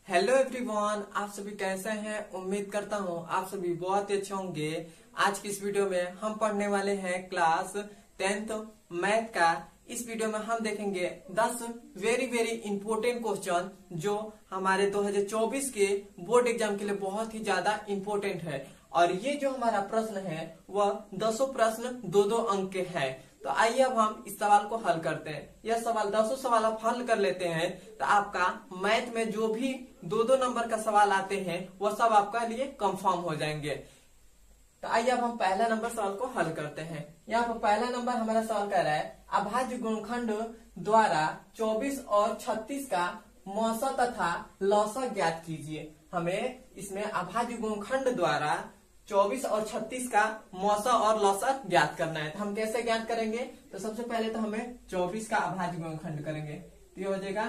Hello everyone, आप सभी कैसे हैं। उम्मीद करता हूँ आप सभी बहुत ही अच्छे होंगे। आज की इस वीडियो में हम पढ़ने वाले हैं क्लास 10th मैथ का। इस वीडियो में हम देखेंगे 10 वेरी वेरी इंपॉर्टेंट क्वेश्चन जो हमारे 2024 के बोर्ड एग्जाम के लिए बहुत ही ज्यादा इंपॉर्टेंट है। और ये जो हमारा प्रश्न है वह 10 प्रश्न 2-2 अंक के है। तो आइए अब हम इस सवाल को हल करते हैं। यह सवाल 10 सवाल आप हल कर लेते हैं तो आपका मैथ में जो भी 2-2 नंबर का सवाल आते हैं वह सब आपका लिए कंफर्म हो जाएंगे। तो आइए अब हम पहला नंबर सवाल को हल करते हैं। यहाँ पर पहला नंबर हमारा सवाल कह रहा है अभाज्य गुणनखंड द्वारा 24 और 36 का मौसा तथा लौसा ज्ञात कीजिए। हमें इसमें अभाज्य गुणनखंड द्वारा 24 और 36 का मौसा और लौसा ज्ञात करना है। तो हम कैसे ज्ञात करेंगे? तो सबसे पहले तो हमें 24 का अभाज्य गुणनखंड करेंगे तो ये हो जाएगा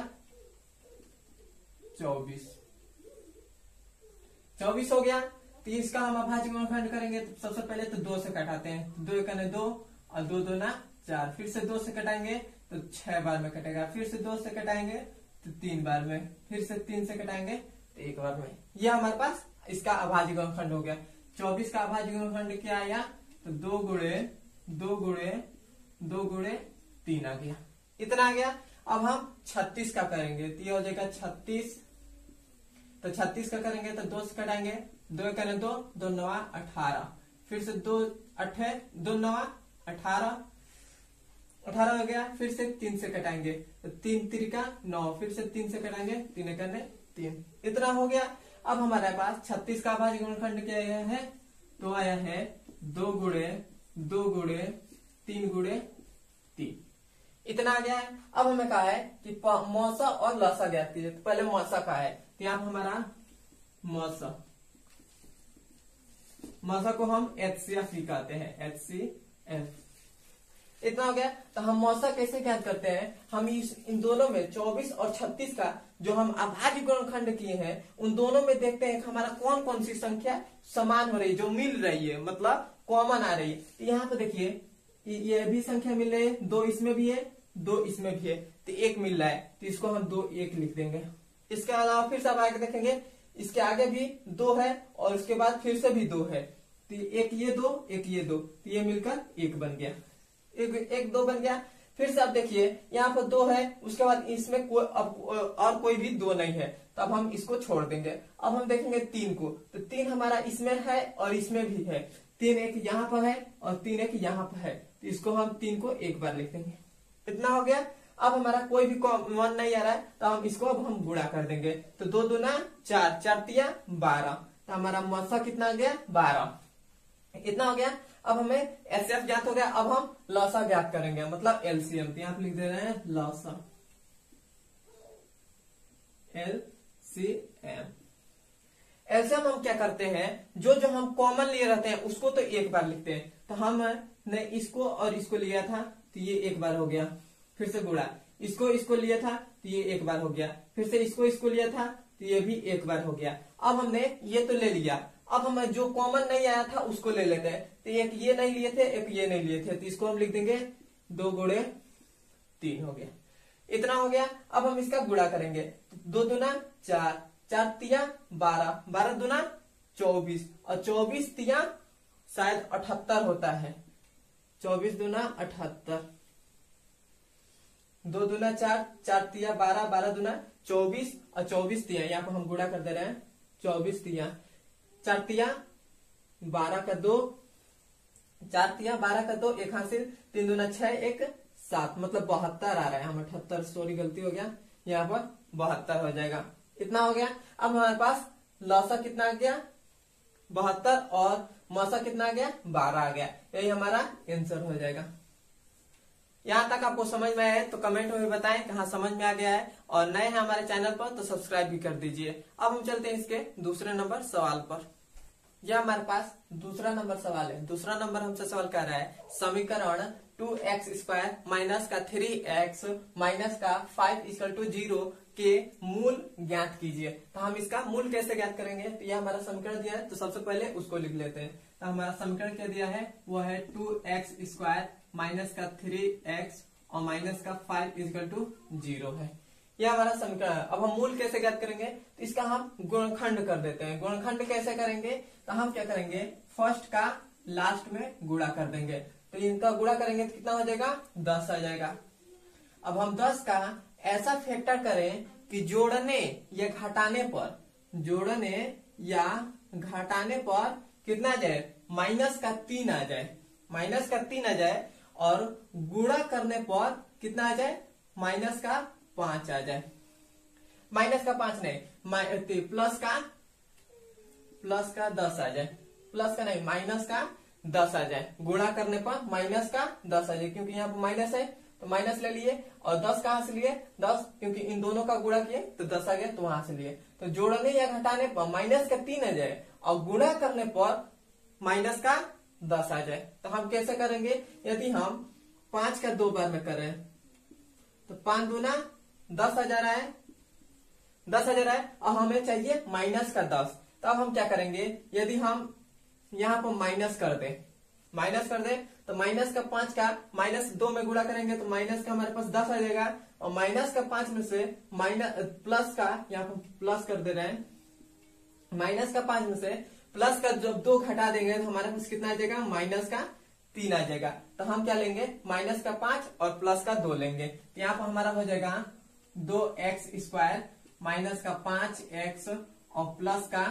24 हो गया। 30 का हम अभाज्य गुणनखंड करेंगे तो सबसे पहले तो 2 से कटाते हैं। 2 एकने 2 और 2 दूना 4। फिर से 2 से कटाएंगे तो 6 बार में कटेगा। फिर से 2 से कटाएंगे तो 3 बार में। फिर से 3 से कटाएंगे तो 1 बार में। यह हमारे पास इसका अभाज्य गुणनखंड हो गया। 24 का अभाज्य गुणनखंड क्या आया? तो 2 गुणे 2 गुणे 2 गुणे 3 आ गया। इतना आ गया। अब हम 36 का करेंगे तो ये हो जाएगा 36। तो 36 का करेंगे तो 2 से कटाएंगे। 2 एकने 2 2 नवा 18। फिर से 2 8 2 नवा 18 18 हो गया। फिर से 3 से कटाएंगे तो 3 त्रिका 9। फिर से 3 से कटाएंगे 3 एकने 3। इतना हो गया। अब हमारे पास 36 का अभाज्य गुणनखंड क्या आया है? तो आया है 2 गुणे 2 गुणे 3 गुणे 3। इतना आ गया है। अब हमें कहा है कि मौसा और लौसा ज्ञात कीजिए। तो पहले मौसा का है तो यहाँ हमारा मौसा को हम HCF ही कहते हैं, HCF। इतना हो गया। तो हम मौसा कैसे ज्ञात करते हैं? हम इन दोनों में 24 और 36 का जो हम अभाज्य गुणनखंड किए हैं उन दोनों में देखते हैं हमारा कौन कौन सी संख्या समान हो रही है, जो मिल रही है, मतलब कॉमन आ रही है। तो यहाँ पे देखिए ये भी संख्या मिल रही है। 2 इसमें भी है, 2 इसमें भी है, तो 1 मिल रहा है तो इसको हम 2 1 लिख देंगे। इसके अलावा फिर से आप आगे देखेंगे इसके आगे भी 2 है और उसके बाद फिर से भी 2 है। तो एक ये 2 एक ये 2 तो ये मिलकर 1 बन गया। एक 2 बन गया। फिर से आप देखिए यहाँ पर 2 है, उसके बाद इसमें और कोई भी 2 नहीं है तो अब हम इसको छोड़ देंगे। अब हम देखेंगे 3 को तो 3 हमारा इसमें है और इसमें भी है। 3 एक यहाँ पर है और 3 एक यहाँ पर है तो इसको हम 3 को 1 बार लिख देंगे। इतना हो गया। अब हमारा कोई भी कॉमन नहीं आ रहा है तो हम इसको अब हम गुणा कर देंगे। तो 2 दूना 4 4 तिया 12 तो हमारा मौसा कितना आ गया? 12। इतना हो गया। अब हमें HCF ज्ञात हो गया। अब हम लौसा ज्ञात करेंगे, मतलब LCM। तो यहाँ पे लिख दे रहे हैं लौसा, LCM। LCM हम क्या करते हैं, जो जो हम कॉमन लिए रहते हैं उसको तो 1 बार लिखते हैं। तो हमने इसको और इसको लिया था तो ये 1 बार हो गया। फिर से गुणा, इसको लिया था तो ये 1 बार हो गया। फिर से इसको लिया था तो ये भी 1 बार हो गया। अब हमने ये तो ले लिया। अब हम जो कॉमन नहीं आया था उसको ले लेते हैं। तो एक ये नहीं लिए थे, एक ये नहीं लिए थे, तो इसको हम लिख देंगे 2 गुणे 3 हो गया। इतना हो गया। अब हम इसका गुणा करेंगे। 2 दूना 4 4 तिया 12 12 दूना 24 और 24 तिया शायद 78 होता है। 24 दूना 78। 2 दूना 4 4 तिया 12 12 दूना 24 और 24 तिया यहाँ पर हम गुणा कर दे रहे हैं। 24 तिया 4 तिया 12 का 2 4 तिया 12 का 2 एक हासिल 3 दूना 6 1 7 मतलब 72 आ रहा है। हम 78, सॉरी गलती हो गया, यहाँ पर 72 हो जाएगा। इतना हो गया। अब हमारे पास लौसा कितना आ गया? 72 और मौसा कितना आ गया? 12 आ गया। यही हमारा आंसर हो जाएगा। यहाँ तक आपको समझ में आया है तो कमेंट में बताएं कहाँ समझ में आ गया है, और नए हैं हमारे चैनल पर तो सब्सक्राइब भी कर दीजिए। अब हम चलते हैं इसके दूसरे नंबर सवाल पर। यह हमारे पास दूसरा नंबर सवाल है। दूसरा नंबर हमसे सवाल कर रहा है समीकरण 2x² माइनस का 3x माइनस का 5 इक्वल टू 0 के मूल ज्ञात कीजिए। तो हम इसका मूल कैसे ज्ञात करेंगे? तो यह हमारा समीकरण दिया है तो सबसे पहले उसको लिख लेते हैं। तो हमारा समीकरण क्या दिया है? वो है 2x² माइनस का 3x और माइनस का 5 इक्वल टू 0 है। यह हमारा समीकरण है। अब हम मूल कैसे ज्ञात करेंगे, तो इसका हम गुणनखंड कर देते हैं। गुणनखंड कैसे करेंगे, तो हम क्या करेंगे, फर्स्ट का लास्ट में गुणा कर देंगे, तो इनका गुणा करेंगे तो कितना हो जाएगा, 10 आ जाएगा। अब हम 10 का ऐसा फैक्टर करें कि जोड़ने या घटाने पर, जोड़ने या घटाने पर कितना आ जाए, -3 आ जाए, -3 आ जाए, और गुणा करने पर कितना आ जाए, -5 आ जाए। -5 नहीं, प्लस का 10 आ जाए, प्लस का नहीं, -10 आ जाए। गुणा करने पर -10 आ जाए, क्योंकि यहाँ पर माइनस है तो माइनस ले लिए, और 10 कहां से लिए, 10, क्योंकि इन दोनों का गुणा किए तो 10 आ गया, तो वहां से लिए। तो जोड़ने या घटाने पर -3 आ जाए और गुणा करने पर -10 आ जाए। तो हम कैसे करेंगे, यदि हम 5 का 2 बार में करें तो 5 दूना 10 आ जा रहा है, 10 आ जा रहा है, और हमें चाहिए -10। तो अब हम क्या करेंगे, यदि हम यहाँ पर माइनस कर दे तो -5 का -2 में गुणा करेंगे तो माइनस का हमारे पास 10 आ जाएगा, और -5 में से प्लस का, यहाँ पर प्लस कर दे रहे हैं, -5 में से प्लस का जब 2 घटा देंगे तो हमारे पास कितना आ जाएगा, -3 आ जाएगा। तो हम क्या लेंगे, -5 और प्लस का 2 लेंगे, तो यहाँ पर हमारा हो जाएगा 2x² -5x और प्लस का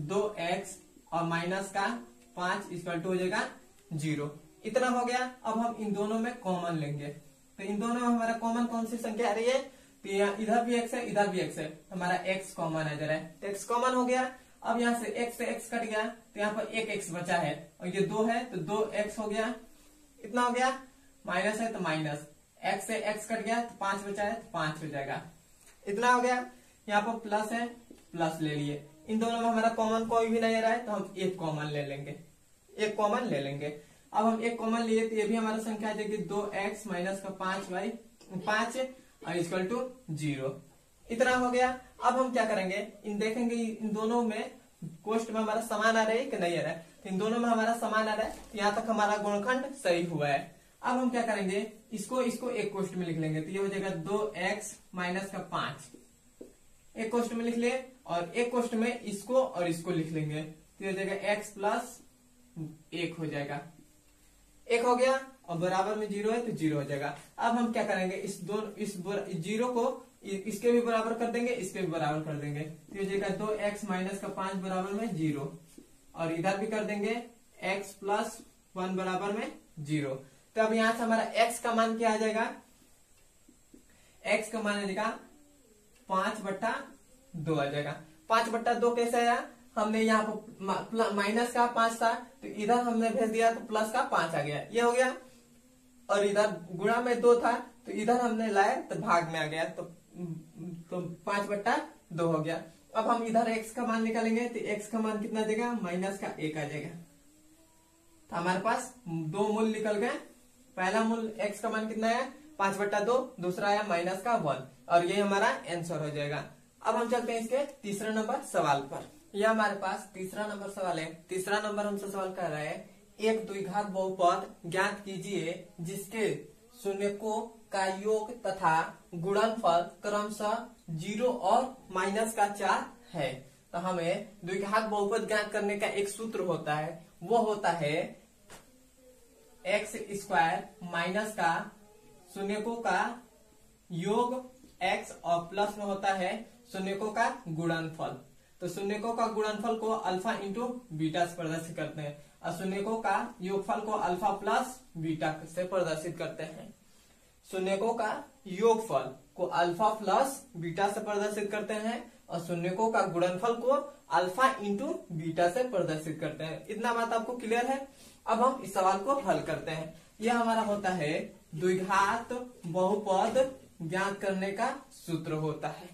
2x और -5 इक्वल टू हो जाएगा 0। इतना हो गया। अब हम इन दोनों में कॉमन लेंगे, तो इन दोनों में हमारा कॉमन कौन सी संख्या आ रही है, तो इधर भी x है, इधर भी x है, हमारा x कॉमन आ जा रहा है, तो x कॉमन हो गया। अब यहाँ से x कट गया, तो यहाँ पर एक x बचा है, और ये 2 है तो 2x हो गया, इतना हो गया। माइनस है तो माइनस, x से x कट गया तो 5 बचा है, तो 5 हो जाएगा, इतना हो गया। यहाँ पर प्लस है, प्लस ले लिए, इन दोनों में हमारा कॉमन कोई भी नहीं आ रहा है, तो हम एक कॉमन ले लेंगे, एक कॉमन ले लेंगे। अब हम एक कॉमन लिए तो ये भी हमारा संख्या आ जाएगी 2x - 5 और इक्वल टू 0। इतना हो गया। अब हम क्या करेंगे, इन देखेंगे इन दोनों में कोष्ट में हमारा समान आ रहा है कि नहीं आ रहा है, तो इन दोनों में हमारा समान आ रहा है, तो यहाँ तक हमारा गुणनखंड सही हुआ है। अब हम क्या करेंगे, इसको एक कोष्ट में लिख लेंगे, तो ये हो जाएगा 2x - 5 एक कोष्ट में लिख ले, और एक कोष्ट में इसको और इसको लिख लेंगे, तो ये हो जाएगा x + 1 हो जाएगा, 1 हो गया, और बराबर में 0 है तो 0 हो जाएगा। अब हम क्या करेंगे, इस 0 को इसके भी बराबर कर देंगे, इसके भी बराबर कर देंगे, तो ये हो जाएगा 2x - 5 बराबर में 0, और इधर भी कर देंगे x + 1 बराबर में 0। तो अब यहां से हमारा x का मान क्या आ जाएगा, x का मान आ जाएगा 5/2 आ जाएगा। 5/2 कैसे आया, हमने यहाँ पर माइनस का 5 था तो इधर हमने भेज दिया तो प्लस का 5 आ गया, ये हो गया, और इधर गुणा में 2 था तो इधर हमने लाया तो भाग में आ गया, तो 5/2 हो गया। अब हम इधर x का मान निकालेंगे तो x का मान कितना देगा, -1 आ जाएगा। तो हमारे पास 2 मूल निकल गए, पहला मूल x का मान कितना है 5/2, दूसरा आया -1, और ये हमारा आंसर हो जाएगा। अब हम चलते हैं इसके तीसरे नंबर सवाल पर। यह हमारे पास तीसरा नंबर सवाल है। तीसरा नंबर हमसे सवाल कर रहा है, एक द्विघात बहुपद ज्ञात कीजिए जिसके शून्यकों का योग तथा गुणनफल क्रमशः 0 और -4 है। तो हमें द्विघात बहुपद ज्ञात करने का एक सूत्र होता है, वो होता है x² माइनस का शून्यकों का योग x और प्लस में होता है शून्यकों का गुणनफल। तो शून्यकों का गुणनफल को अल्फा इंटू बीटा से प्रदर्शित करते हैं, और शून्यकों का योगफल को अल्फा प्लस बीटा से प्रदर्शित करते हैं। शून्यकों का योगफल को अल्फा प्लस बीटा से प्रदर्शित करते हैं, और शून्यकों का गुणनफल को अल्फा इंटू बीटा से प्रदर्शित करते हैं। इतना बात आपको क्लियर है। अब हम इस सवाल को हल करते हैं। यह हमारा होता है द्विघात बहुपद ज्ञात करने का सूत्र होता है,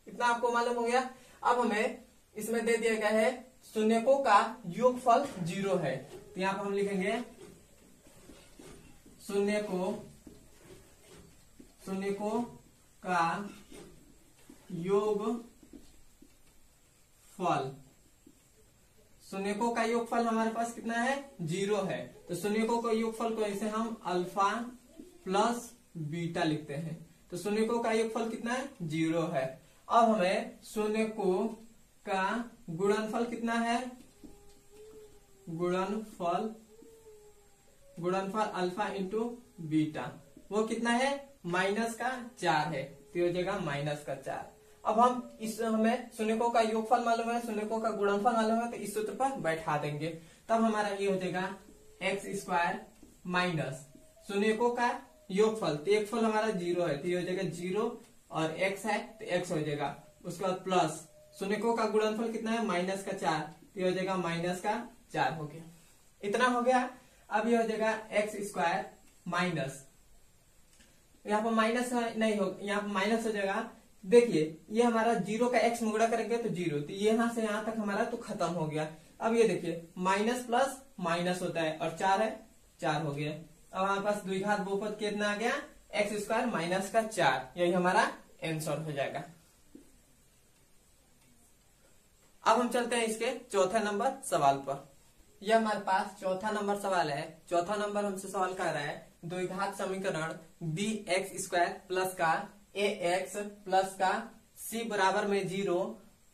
इतना आपको मालूम हो गया। अब हमें इसमें दे दिया गया है शून्यकों का योगफल 0 है, तो यहाँ पर हम लिखेंगे शून्यकों का योगफल। शून्यकों का योगफल हमारे पास कितना है 0 है, तो शून्यकों का योगफल को ऐसे हम अल्फा प्लस बीटा लिखते हैं। तो तो शून्यकों का योगफल कितना है 0 है। अब हमें शून्यकों का गुणनफल कितना है, गुणनफल अल्फा इंटू बीटा वो कितना है -4 है, तो हो जाएगा -4। अब हम इस हमें शून्यकों का योगफल मालूम है, शून्यकों का गुणनफल मालूम है, तो इस सूत्र पर बैठा देंगे, तब हमारा ये हो जाएगा x² माइनस शून्यकों का योगफल, तो योगफल हमारा 0 है, तो ये हो जाएगा 0 और x है तो x हो जाएगा। उसके बाद प्लस शून्यकों का गुणनफल कितना है -4, तो ये हो जाएगा -4 हो गया। इतना हो गया। अब ये हो जाएगा x² माइनस, यहाँ पर माइनस नहीं हो, यहाँ पर माइनस हो जाएगा। देखिए ये हमारा 0 का x में गुणा करेंगे तो 0, तो यहाँ से यहाँ तक हमारा तो खत्म हो गया। अब ये देखिए माइनस प्लस माइनस होता है और 4 है 4 हो गया। अब हमारे पास द्विघात बहुपद कितना आ गया x² -4, यही हमारा आंसर हो जाएगा। अब हम चलते हैं इसके चौथा नंबर सवाल पर। यह हमारे पास चौथा नंबर सवाल है। चौथा नंबर हमसे सवाल कर रहा है द्विघात समीकरण bx² प्लस का ax प्लस का c बराबर में 0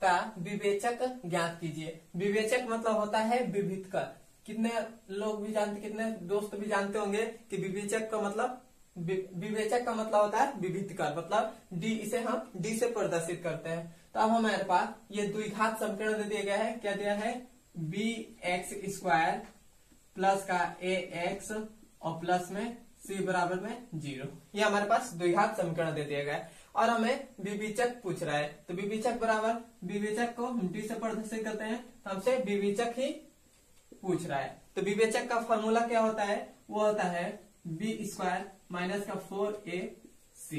का विवेचक ज्ञात कीजिए। विवेचक मतलब होता है विभिन्न। कितने लोग भी जानते, कितने दोस्त भी जानते होंगे कि विवेचक का मतलब होता है विभिन्न, मतलब d, इसे हम d से प्रदर्शित करते हैं। तो अब हमारे पास ये द्विघात समीकरण दे दिया गया है। क्या दिया है bx² प्लस का ax और प्लस में c बराबर में 0, ये हमारे पास द्विघात समीकरण दे दिया गया है और हमें विवेचक पूछ रहा है। तो विवेचक बराबर, विवेचक को हम d से प्रदर्शित करते हैं तो हमसे विवेचक ही पूछ रहा है। तो विवेचक का फॉर्मूला क्या होता है, वो होता है b² माइनस का 4ac,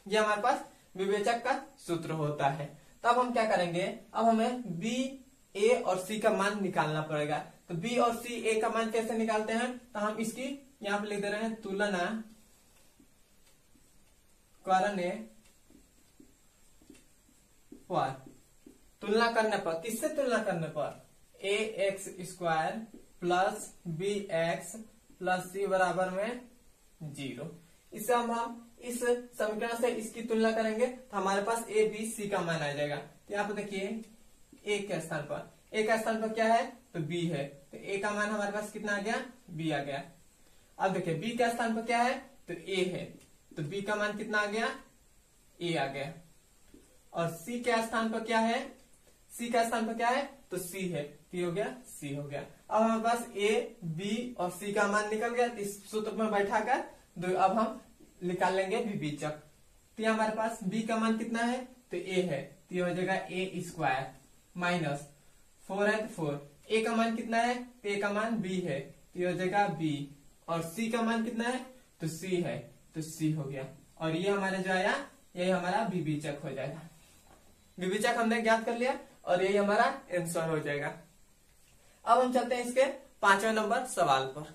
ये हमारे पास विवेचक का सूत्र होता है। तो अब हम क्या करेंगे, अब हमें b, a और c का मान निकालना पड़ेगा। तो b और c, a का मान कैसे निकालते हैं, तो हम इसकी यहाँ पे लिख दे रहे हैं तुलना करने पर, तुलना करने पर, किससे तुलना करने पर ax² plus bx plus c बराबर में 0। इससे हम इस समीकरण से इसकी तुलना करेंगे तो हमारे पास a, b, c का मान आ जाएगा। तो यहाँ पर देखिए a के स्थान पर, a का स्थान पर क्या है तो b है, तो a का मान हमारे पास कितना आ गया b आ गया। अब देखिए b के स्थान पर क्या है तो a है, तो b का मान कितना आ गया a आ गया। और c के स्थान पर क्या है, c का स्थान पर क्या है तो c है, तो हो गया c हो गया। अब हमारे पास a, b और c का मान निकल गया। तो इस सूत्र में बैठाकर अब हम निकाल लेंगे विवेचक। तो यहाँ हमारे पास b का मान कितना है तो a है, तो हो जाएगा a² माइनस 4 है तो 4, a का मान कितना है तो a का मान b है, तो हो जाएगा b, और c का मान कितना है तो c है, तो c हो गया। और ये हमारा जो आया यही हमारा विवेचक हो जाएगा। विवेचक हमने ज्ञात कर लिया और यही हमारा आंसर हो जाएगा। अब हम चलते हैं इसके पांचवा नंबर सवाल पर।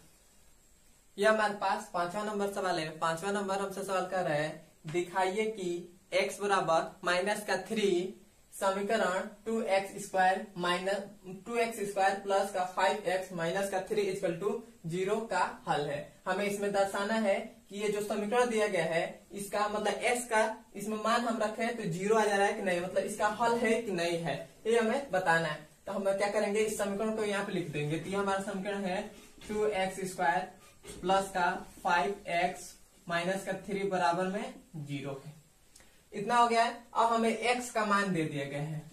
यह हमारे पास पांचवा नंबर सवाल है। पांचवा नंबर हमसे सवाल कर रहा है दिखाइए कि x बराबर -3 समीकरण 2x² प्लस का 5x माइनस का 3 इक्वल टू 0 का हल है। हमें इसमें दर्शाना है कि ये जो समीकरण दिया गया है इसका मतलब x का इसमें मान हम रखे हैं तो 0 आ जा रहा है कि नहीं, मतलब इसका हल है कि नहीं है, ये हमें बताना है। तो हम क्या करेंगे, इस समीकरण को यहाँ पे लिख देंगे। तो ये हमारा समीकरण है 2x² प्लस का 5x माइनस का 3 बराबर में 0 है। इतना हो गया है। अब हमें x का मान दे दिया गया है,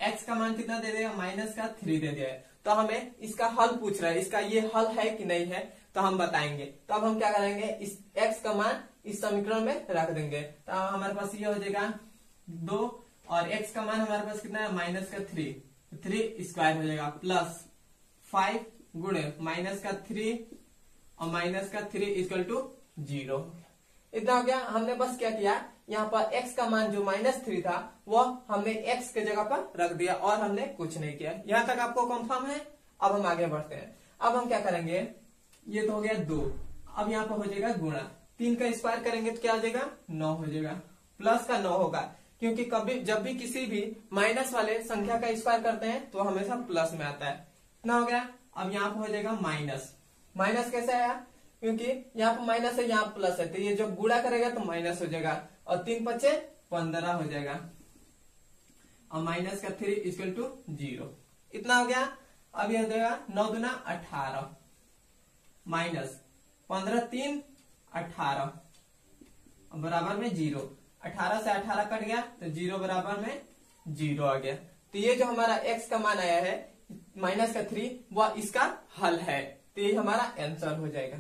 x का मान कितना दे देगा -3 दे दिया है। तो हमें इसका हल पूछ रहा है, इसका ये हल है कि नहीं है तो हम बताएंगे। तो अब हम क्या करेंगे, इस x का मान इस समीकरण में रख देंगे। तो हमारे पास ये हो जाएगा 2 और x का मान हमारे पास कितना है -3 हो जाएगा प्लस 5 गुणे -3 और -3 इक्वल टू 0। इतना हो गया। हमने बस क्या किया, यहाँ पर x का मान जो -3 था वह हमने x के जगह पर रख दिया और हमने कुछ नहीं किया। यहाँ तक आपको कंफर्म है। अब हम आगे बढ़ते हैं। अब हम क्या करेंगे, ये तो हो गया 2, अब यहाँ पर हो जाएगा गुणा, 3 का स्क्वायर करेंगे तो क्या हो जाएगा 9 हो जाएगा, प्लस का 9 होगा क्योंकि कभी जब भी किसी भी माइनस वाले संख्या का स्क्वायर करते हैं तो हमेशा प्लस में आता है। इतना हो गया। अब यहाँ पर हो जाएगा माइनस, माइनस कैसे आया, क्योंकि यहाँ पर माइनस है, यहाँ प्लस है, तो ये जब गुणा करेगा तो माइनस हो जाएगा और 3 पचे 15 हो जाएगा और माइनस का 3 इक्वल टू 0। इतना हो गया। अब यह हो जाएगा 9 दूना 18 माइनस 15 3 18 बराबर में 0। 18 से 18 कट गया तो 0 बराबर में 0 आ गया। तो ये जो हमारा x का मान आया है माइनस का 3 वह इसका हल है, तो ये हमारा आंसर हो जाएगा।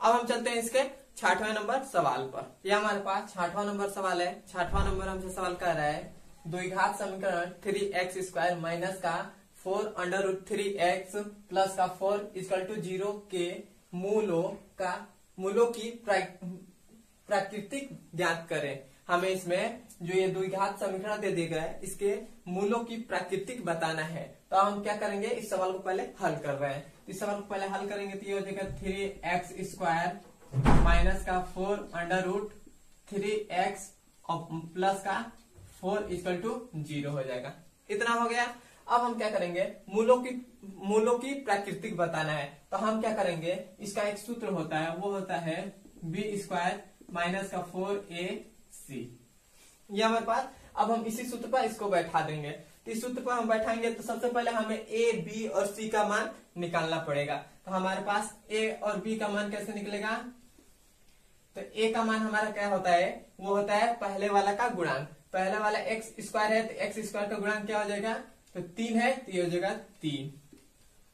अब हम चलते हैं इसके 66वें नंबर सवाल पर। यह हमारे पास 66वां नंबर सवाल है। 66वां नंबर हमसे सवाल कर रहा है द्विघात समीकरण 3x² माइनस का 4 अंडर रूट 3x प्लस का 4 इक्वल टू 0 के मूलों की प्राकृतिक ज्ञात करें। हमें इसमें जो ये द्विघात समीकरण दे दिया गया है इसके मूलों की प्राकृतिक बताना है। तो हम क्या करेंगे, इस सवाल को पहले हल कर रहे हैं। इस सवाल को पहले हल करेंगे तो ये हो जाएगा 3x² माइनस का 4 अंडर रूट 3x और प्लस का 4 इक्वल टू 0 हो जाएगा। इतना हो गया। अब हम क्या करेंगे, मूलों की प्राकृतिक बताना है। तो हम क्या करेंगे, इसका एक सूत्र होता है, वो होता है b² माइनस का 4ac। ये हमारे पास। अब हम इसी सूत्र पर इसको बैठा देंगे। तो इस सूत्र पर हम बैठाएंगे तो सबसे पहले हमें a, b और c का मान निकालना पड़ेगा। तो हमारे पास a और b का मान कैसे निकलेगा, तो a का मान हमारा क्या होता है, वो होता है पहले वाला का गुणांक। पहले वाला x² है तो x² का गुणांक क्या हो जाएगा, तो 3 है तो ये हो जाएगा 3।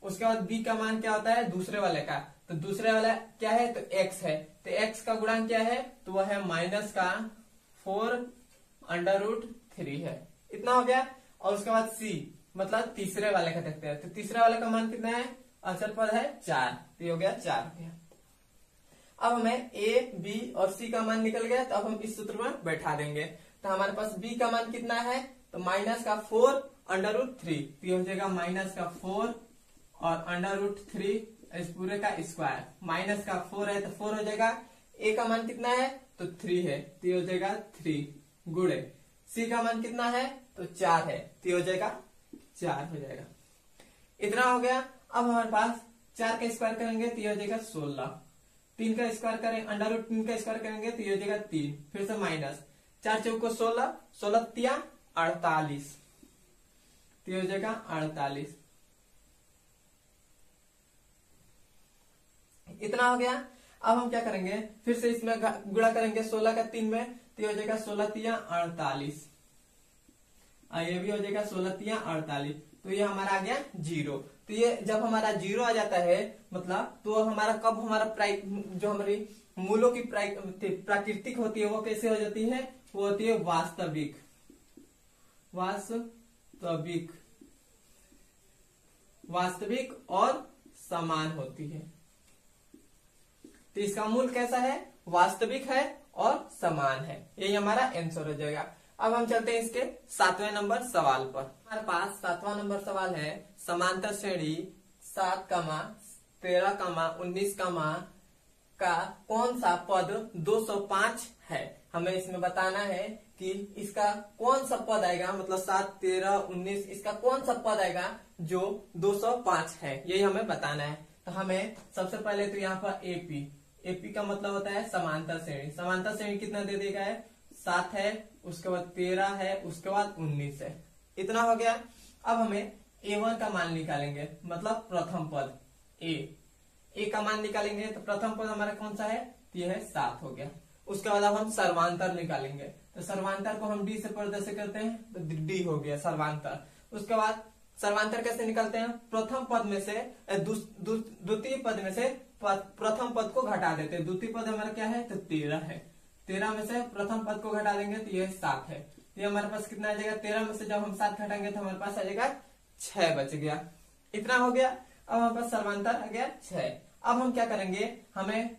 उसके बाद b का मान क्या होता है दूसरे वाले का, तो दूसरे वाला क्या है तो x है, तो x का गुणांक क्या है, तो वह है माइनस का 4 अंडर रूट 3 है। इतना हो गया। और उसके बाद c मतलब तीसरे वाले का देखते हैं, तो तीसरे वाले का मान कितना है, अचल पद है 4, तो ये हो गया 4 हो गया। अब हमें a, b और c का मान निकल गया, तो अब हम इस सूत्र में बैठा देंगे। तो हमारे पास b का मान कितना है, तो माइनस का 4 अंडर रूट 3, तो ये हो जाएगा माइनस का 4 और अंडर रूट 3 इस पूरे का स्क्वायर। माइनस का 4 है तो 4 हो जाएगा। a का मान कितना है, तो 3 है, तो ये हो जाएगा 3 गुणे c का मान कितना है, तो 4 है, तो ये हो जाएगा 4 हो जाएगा। इतना हो गया। अब हमारे पास 4 का स्क्वायर करेंगे तो ये हो जाएगा 16। 3 का स्क्वायर करेंगे, अंडर रूट 3 का स्क्वायर करेंगे तो ये हो जाएगा 3, फिर से माइनस 4 चौको 16, 16 तिया 48, तो ये हो जाएगा 48। इतना हो गया। अब हम क्या करेंगे, फिर से इसमें गुणा करेंगे 16 का 3 में, तो ये हो जाएगा 16 तिया 48, ये भी हो जाएगा 16 तिया 48, तो ये हमारा आ गया 0। तो ये जब हमारा 0 आ जाता है मतलब, तो हमारा कब हमारा जो हमारी मूलों की प्राकृतिक होती है वो कैसे हो जाती है, वो होती है वास्तविक और समान होती है। तो इसका मूल कैसा है, वास्तविक है और समान है। यही हमारा आंसर हो जाएगा। अब हम चलते हैं इसके 7वें नंबर सवाल पर। हमारे पास 7वां नंबर सवाल है समांतर श्रेणी 7, 13, 19 का कौन सा पद 205 है। हमें इसमें बताना है कि इसका कौन सा पद आएगा, मतलब 7, 13, 19 इसका कौन सा पद आएगा जो 205 है, यही हमें बताना है। तो हमें सबसे पहले तो यहाँ पर एपी का मतलब होता है समांतर श्रेणी। समांतर श्रेणी कितना दे देगा है, 7 है, उसके बाद 13 है, उसके बाद 19 है। इतना हो गया। अब हमें A1 का मान निकालेंगे, मतलब प्रथम पद ए का मान निकालेंगे। तो प्रथम पद हमारा कौन सा है, तो यह है 7 हो गया। उसके बाद अब हम सर्वांतर निकालेंगे, तो सर्वांतर को हम डी से प्रदर्शित करते हैं, तो डी हो गया सर्वांतर। उसके बाद सर्वांतर कैसे निकालते हैं, प्रथम पद में से द्वितीय पद में से प्रथम पद को घटा देते हैं। द्वितीय पद हमारा क्या है, तो 13 है। 13 में से प्रथम पद को घटा देंगे तो यह 7 है। तो ये हमारे पास कितना आ जाएगा, 13 में से जब हम 7 घटाएंगे तो हमारे पास आ जाएगा 6 बच गया। इतना हो गया। अब हमारे पास सर्वांतर आ गया 6। अब हम क्या करेंगे, हमें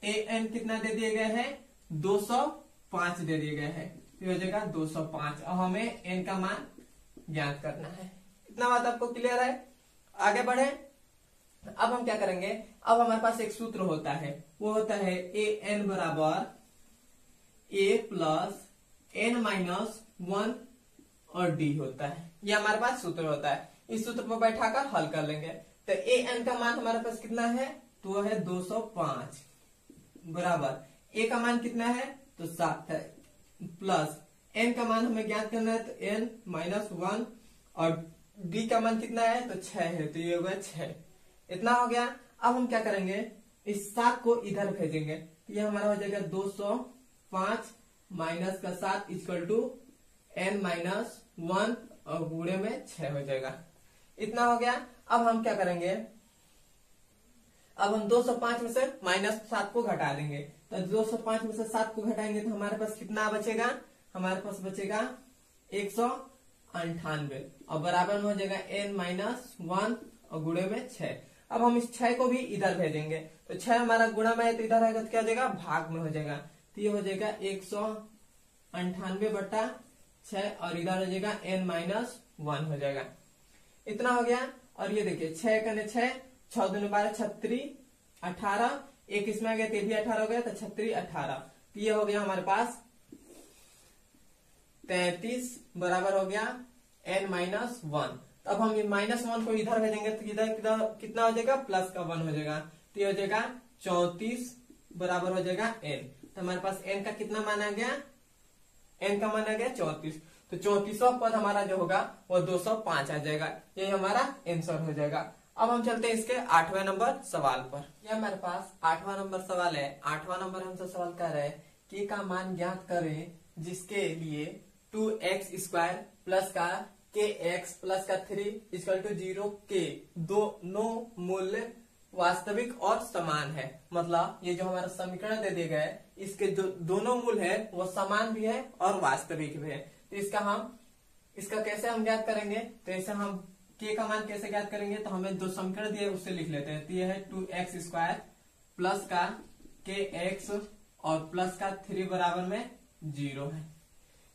an कितना दे दिए गए हैं, 205 दे दिए गए हैं, तो हो जाएगा 205। अब हमें n का मान ज्ञात करना है। इतना बात आपको क्लियर है। आगे बढ़े। अब हम क्या करेंगे, अब हमारे पास एक सूत्र होता है, वो होता है an बराबर a प्लस n माइनस 1 और d होता है। ये हमारे पास सूत्र होता है। इस सूत्र पर बैठाकर हल कर लेंगे। तो ए एन का मान हमारे पास कितना है, तो वो है 205 बराबर ए का मान कितना है, तो 7 है, प्लस एन का मान हमें ज्ञात करना है, तो एन -1 और डी का मान कितना है, तो 6 है, तो ये होगा 6। इतना हो गया। अब हम क्या करेंगे, इस 7 को इधर भेजेंगे, तो ये हमारा हो जाएगा 205 माइनस का 7 इक्वल टू n-1 और गुणे में 6 हो जाएगा। इतना हो गया। अब हम क्या करेंगे, अब हम 205 में से -7 को घटा देंगे, तो 205 में से 7 को घटाएंगे तो हमारे पास कितना बचेगा, हमारे पास बचेगा 198 और बराबर में हो जाएगा n-1 और गुणे में 6। अब हम इस 6 को भी इधर भेजेंगे, तो 6 हमारा गुणा में है तो इधर आएगा तो क्या हो जाएगा, भाग में हो जाएगा, तो ये हो जाएगा 198/6 और इधर हो जाएगा n-1 हो जाएगा। इतना हो गया। और ये देखिए 6 कने 6, 6 दूनी 12, 36 18, एक इसमें आ गया तो ये भी 18 हो गया, तो 36 18, तो ये हो गया हमारे पास 33 बराबर हो गया n-1। अब हम -1 को इधर भेजेंगे तो इधर कितना हो जाएगा, +1 हो जाएगा, तो ये हो जाएगा 34 बराबर हो जाएगा n। तो हमारे पास n का कितना मान आ गया, n का मान आ गया 34, तो 34वां पद हमारा जो होगा वो 205 आ जाएगा। ये हमारा आंसर हो जाएगा। अब हम चलते हैं इसके 8वें नंबर सवाल पर। ये हमारे पास 8वां नंबर सवाल है। 8वां नंबर हमसे सवाल कर रहे हैं k का मान ज्ञात करें जिसके लिए 2x² प्लस का kx प्लस का 3 इक्वल टू 0 के दोनों मूल्य वास्तविक और समान है। मतलब ये जो हमारा समीकरण दे दिया गया है, इसके जो दोनों मूल है वो समान भी है और वास्तविक भी है। तो इसका कैसे हम ज्ञात करेंगे, तो ऐसे हम k का मान कैसे ज्ञात करेंगे, तो हमें जो समीकरण दिए उससे लिख लेते हैं। तो ये है 2x² प्लस का kx और प्लस का 3 बराबर में 0 है।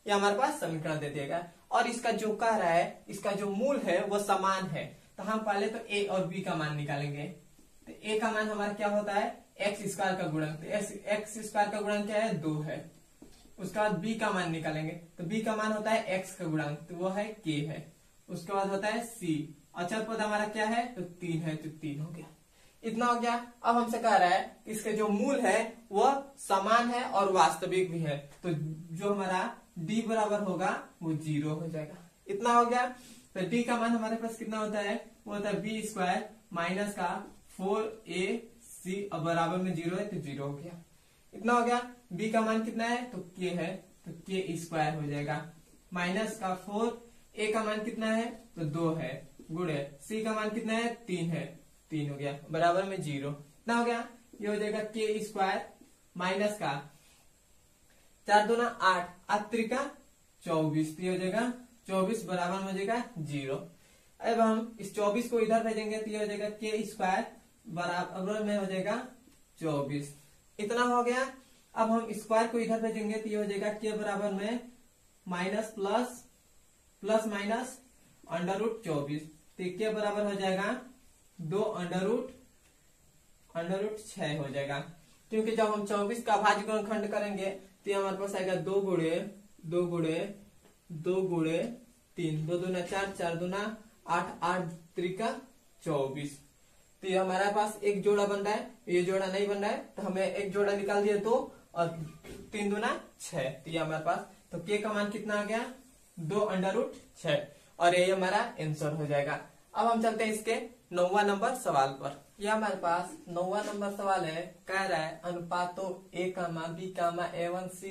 ये हमारे पास समीकरण दे दिया गया और इसका जो कह रहा है, इसका जो मूल है वो समान है। तो हम पहले तो a और b का मान निकालेंगे। तो a का मान हमारा क्या होता है, x² का गुणक, तो x² का गुणक क्या है, 2 है। उसके बाद b का मान निकालेंगे, तो b का मान होता है x का गुणक, तो वो है k है। उसके बाद होता है c, अचर पद हमारा क्या है, तो 3 है, तो 3 हो गया। इतना हो गया। अब हमसे कह रहा है इसके जो मूल है वो समान है और वास्तविक भी है, तो जो हमारा d बराबर होगा वो 0 हो जाएगा। इतना हो गया। तो d का मान हमारे पास कितना होता है, वो होता है b² माइनस का 4ac और बराबर में 0 है, तो 0 हो गया। इतना हो गया। b का मान कितना है, तो k है, तो k² हो जाएगा माइनस का 4, a का मान कितना है, तो 2 है, गुणे c का मान कितना है, 3 है, 3 हो गया, बराबर में 0। इतना हो गया। ये हो जाएगा k² माइनस का 4 दूना 8, 8 त्रिका 24, ये हो जाएगा 24 बराबर में हो जाएगा 0। अब हम इस 24 को इधर भेजेंगे तो ये हो जाएगा k² बराबर में हो जाएगा 24। इतना हो गया। अब हम स्क्वायर को इधर भेजेंगे तो ये हो जाएगा k बराबर में माइनस प्लस माइनस √24, तो k बराबर हो जाएगा 2 √6 हो जाएगा। क्योंकि जब हम 24 का भाज्य गुणनखंड करेंगे तो हमारे पास आएगा 2 गुणे 3, 2 दूना 4, 4 दूना 8, 8 त्रिका 24। तो ये हमारे पास एक जोड़ा बन रहा है, ये जोड़ा नहीं बन रहा है, तो हमें एक जोड़ा निकाल दिया 2 और 3 दूना 6, तो ये हमारे पास, तो k का मान कितना आ गया, 2 √6 और ये हमारा आंसर हो जाएगा। अब हम चलते हैं इसके 9वां नंबर सवाल पर। यह हमारे पास 9वां नंबर सवाल है। कह रहा है अनुपातों a, b, a1, c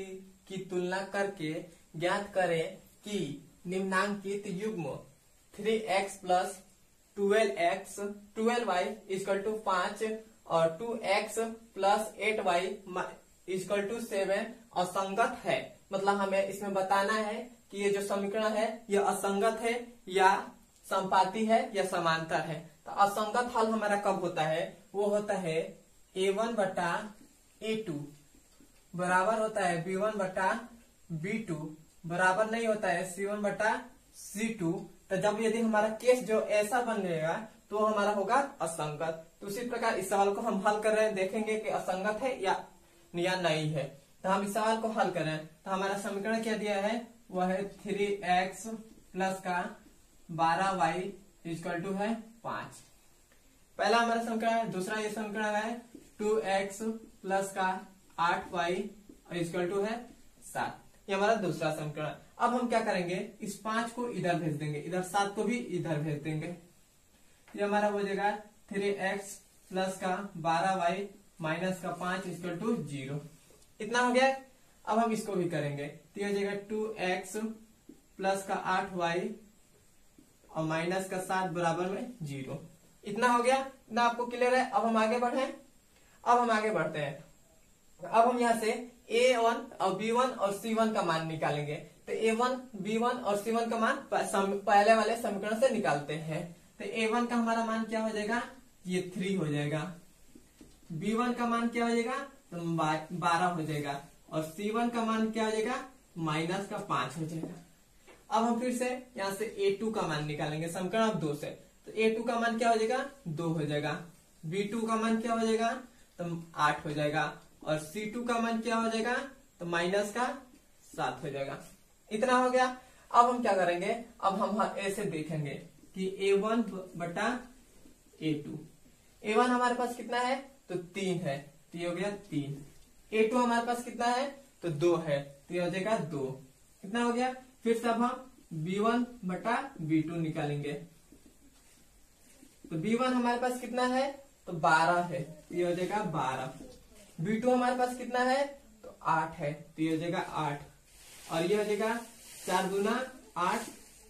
की तुलना करके ज्ञात करें कि निम्नांकित युग्म 3x plus 12y equal to 5 और 2x plus 8y equal to 7 असंगत है। मतलब हमें इसमें बताना है कि ये जो समीकरण है ये असंगत है या संपाती है या समांतर है। तो असंगत हल हमारा कब होता है, वो होता है a1 बटा a2 बराबर होता है b1 बटा b2 बराबर नहीं होता है c1 बटा c2। तो जब यदि हमारा केस जो ऐसा बन जाएगा तो हमारा होगा असंगत। तो उसी प्रकार इस सवाल को हम हल कर रहे हैं, देखेंगे कि असंगत है या नहीं है। तो हम इस सवाल को हल कर रहे हैं। तो हमारा समीकरण क्या दिया है, वह है 3x प्लस का 12y इक्वल टू है 5। पहला हमारा समीकरण है, दूसरा ये समीकरण है 2x प्लस का 8y और इक्वल टू है 7। ये हमारा दूसरा समीकरण। अब हम क्या करेंगे, इस 5 को इधर भेज देंगे, इधर 7 को भी इधर भेज देंगे। ये हमारा हो जाएगा 3x प्लस का 12y माइनस का 5 इक्वल टू 0। इतना हो गया। अब हम इसको भी करेंगे, तो ये हो जाएगा 2x प्लस का 8y और माइनस का 7 बराबर में 0। इतना हो गया। इतना आपको क्लियर है। अब हम आगे बढ़े। अब हम आगे बढ़ते हैं। अब हम यहाँ से a1 और b1 और c1 का मान निकालेंगे। तो a1, b1 और c1 का मान पहले वाले समीकरण से निकालते हैं। तो a1 का हमारा मान क्या हो जाएगा, ये 3 हो जाएगा। b1 का मान क्या हो जाएगा, तो 12 हो जाएगा। और c1 का मान क्या हो जाएगा, माइनस का 5 हो जाएगा। अब हम फिर से यहाँ से a2 का मान निकालेंगे समीकरण 2 से। तो a2 का मान क्या हो जाएगा, 2 हो जाएगा। b2 का मान क्या हो जाएगा, तो 8 हो जाएगा। और c2 का मान क्या हो जाएगा, तो माइनस का 7 हो जाएगा। इतना हो गया। अब हम क्या करेंगे, अब हम ऐसे देखेंगे कि a1 बटा a2। a1 हमारे पास कितना है, तो 3 है, तो ये हो गया 3। a2 हमारे पास कितना है, तो 2 है, तो ये हो जाएगा 2। कितना हो गया। फिर से अब हम b1 बटा b2 निकालेंगे। तो b1 हमारे पास कितना है, तो 12 है, तो ये हो जाएगा 12। b2 हमारे पास कितना है, तो 8 है, तो ये हो जाएगा 8। और ये हो जाएगा 4 दूना 8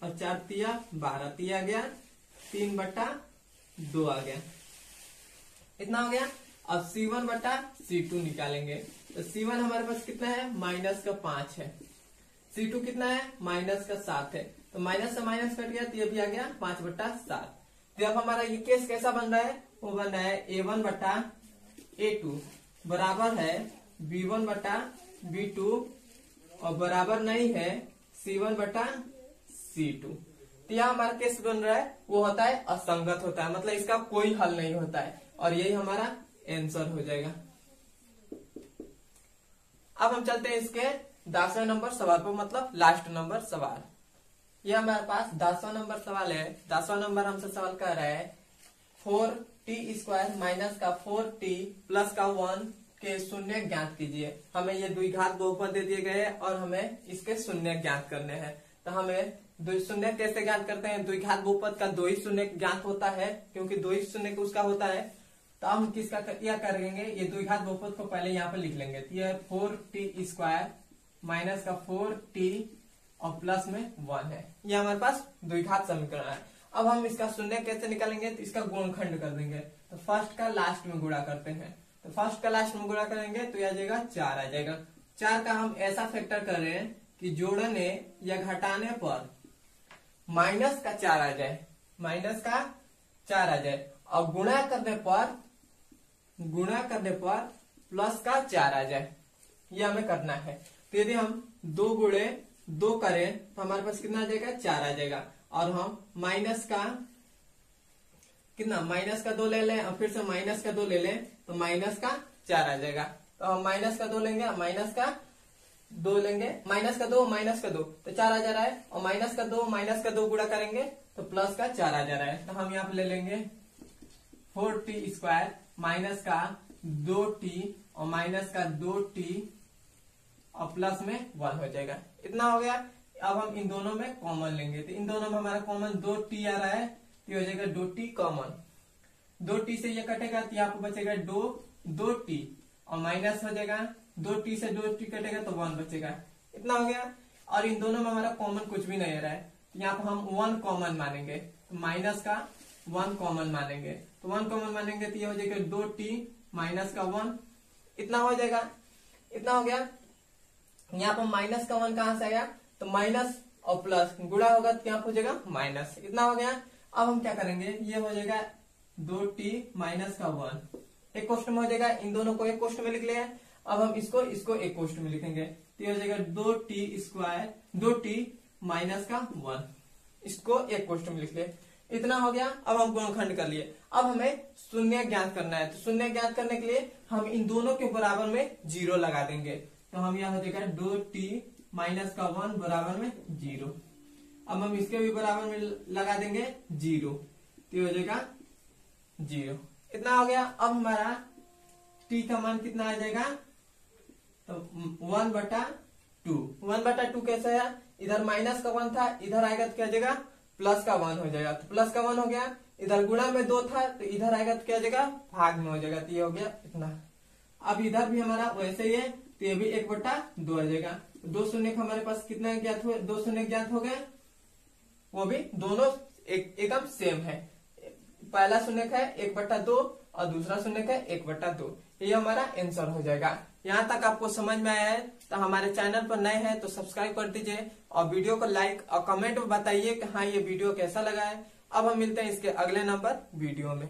और 4 तिया 12, तो ये आ गया 3 बटा 2 आ गया। इतना हो गया। अब c1 बटा c2 निकालेंगे। तो c1 हमारे पास कितना है, माइनस का 5 है। c2 कितना है, माइनस का 7 है। तो माइनस से माइनस कट गया, तो ये भी आ गया 5 बटा 7। तो अब हमारा ये केस कैसा बन रहा है, वो बन रहा है a1 बटा a2 बराबर है b1 बटा b2 और बराबर नहीं है c1 बटा c2। तो यहाँ हमारा केस बन रहा है वो होता है असंगत होता है, मतलब इसका कोई हल नहीं होता है। और यही हमारा आंसर हो जाएगा। अब हम चलते हैं इसके 10वें नंबर सवाल पर, मतलब लास्ट नंबर सवाल। यह हमारे पास 10वां नंबर सवाल है। 10वां नंबर हमसे सवाल कर रहा है 4t² माइनस का 4t प्लस का 1 के शून्य ज्ञात कीजिए। हमें ये द्विघात बहुपद दे दिए गए हैं और हमें इसके शून्य ज्ञात करने हैं। तो हमें शून्य कैसे ज्ञात करते हैं, द्विघात बहुपद का 2 ही शून्य ज्ञात होता है, क्योंकि 2 ही शून्य उसका होता है। तो हम किसका क्या करेंगे, ये द्विघात बहुपद को पहले यहाँ पर लिख लेंगे। तो ये 4t² माइनस का 4t और प्लस में 1 है। ये हमारे पास द्विघात समीकरण है। अब हम इसका शून्य कैसे निकालेंगे, तो इसका गुणनखंड कर देंगे। तो फर्स्ट का लास्ट में गुणा करते हैं। तो फर्स्ट का लास्ट में गुणा करेंगे तो यह आ जाएगा 4 आ जाएगा। 4 का हम ऐसा फैक्टर कर रहे हैं कि जोड़ने या घटाने पर माइनस का 4 आ जाए, माइनस का 4 आ जाए, और गुणा करने पर प्लस का 4 आ जाए। ये हमें करना है। तो यदि हम 2 गुणे 2 करें तो हमारे पास कितना आ जाएगा, 4 आ जाएगा। और हम माइनस का कितना, माइनस का 2 ले लें और फिर से माइनस का 2 ले लें तो माइनस का 4 आ जाएगा। तो हम माइनस का 2 लेंगे, माइनस का 2 लेंगे, माइनस का 2 माइनस का 2 तो 4 आ जा रहा है। और माइनस का 2 गुणा करेंगे तो प्लस का 4 आ जा रहा है। तो हम यहाँ पे ले लेंगे 4t² माइनस का 2t और माइनस का 2t और प्लस में 1 हो जाएगा। इतना हो गया। अब हम इन दोनों में कॉमन लेंगे। तो इन दोनों में हमारा कॉमन 2t आ रहा है, तो हो जाएगा 2t कॉमन। 2t से ये कटेगा तो यहाँ पे बचेगा 2t और माइनस हो जाएगा 2t से 2t कटेगा तो 1 बचेगा। इतना हो गया। और इन दोनों में हमारा कॉमन कुछ भी नहीं आ रहा है, तो यहाँ पे हम 1 कॉमन मानेंगे। तो माइनस का 1 कॉमन मानेंगे, तो 1 कॉमन मानेंगे तो ये हो जाएगा 2t माइनस का 1। इतना हो जाएगा। इतना हो गया। यहाँ पर माइनस का 1 कहां से आया, तो माइनस और प्लस गुणा होगा तो यहाँ हो जाएगा माइनस। इतना हो गया। अब हम क्या करेंगे, ये हो जाएगा 2t माइनस का 1 एक क्वेश्चन में हो जाएगा। इन दोनों को एक क्वेश्चन में लिख लिया। अब हम इसको एक क्वेश्चन में लिखेंगे। तो ये हो जाएगा 2t माइनस का 1, इसको एक क्वेश्चन में लिख लिया। इतना हो गया। अब हम गुणनखंड कर लिए। अब हमें शून्य ज्ञात करना है। तो शून्य ज्ञात करने के लिए हम इन दोनों के बराबर में 0 लगा देंगे। तो हम यहाँ हो जाएगा 2t माइनस का 1 बराबर में 0। अब हम इसके भी बराबर में लगा देंगे 0, तो हो जाएगा 0। इतना हो गया। अब हमारा t का मान कितना आ जाएगा, तो 1/2। 1/2 कैसे है, इधर माइनस का 1 था, इधर आएगा तो क्या जाएगा प्लस का 1 हो जाएगा, तो प्लस का 1 हो गया। इधर गुणा में 2 था तो इधर आएगा तो क्या जाएगा भाग में हो जाएगा, तो ये हो गया इतना। अब इधर भी हमारा वैसे ही है, तो ये भी 1/2 आ जाएगा। 2 शून्य हमारे पास कितना ज्ञात हुए, 2 शून्य ज्ञात हो गए, वो भी दोनों एकदम सेम है। पहला शून्य है 1/2 और दूसरा शून्य है 1/2। ये हमारा आंसर हो जाएगा। यहाँ तक आपको समझ में आया है तो हमारे चैनल पर नए हैं तो सब्सक्राइब कर दीजिए और वीडियो को लाइक और कमेंट में बताइए कि हाँ ये वीडियो कैसा लगा है। अब हम मिलते हैं इसके अगले नंबर वीडियो में।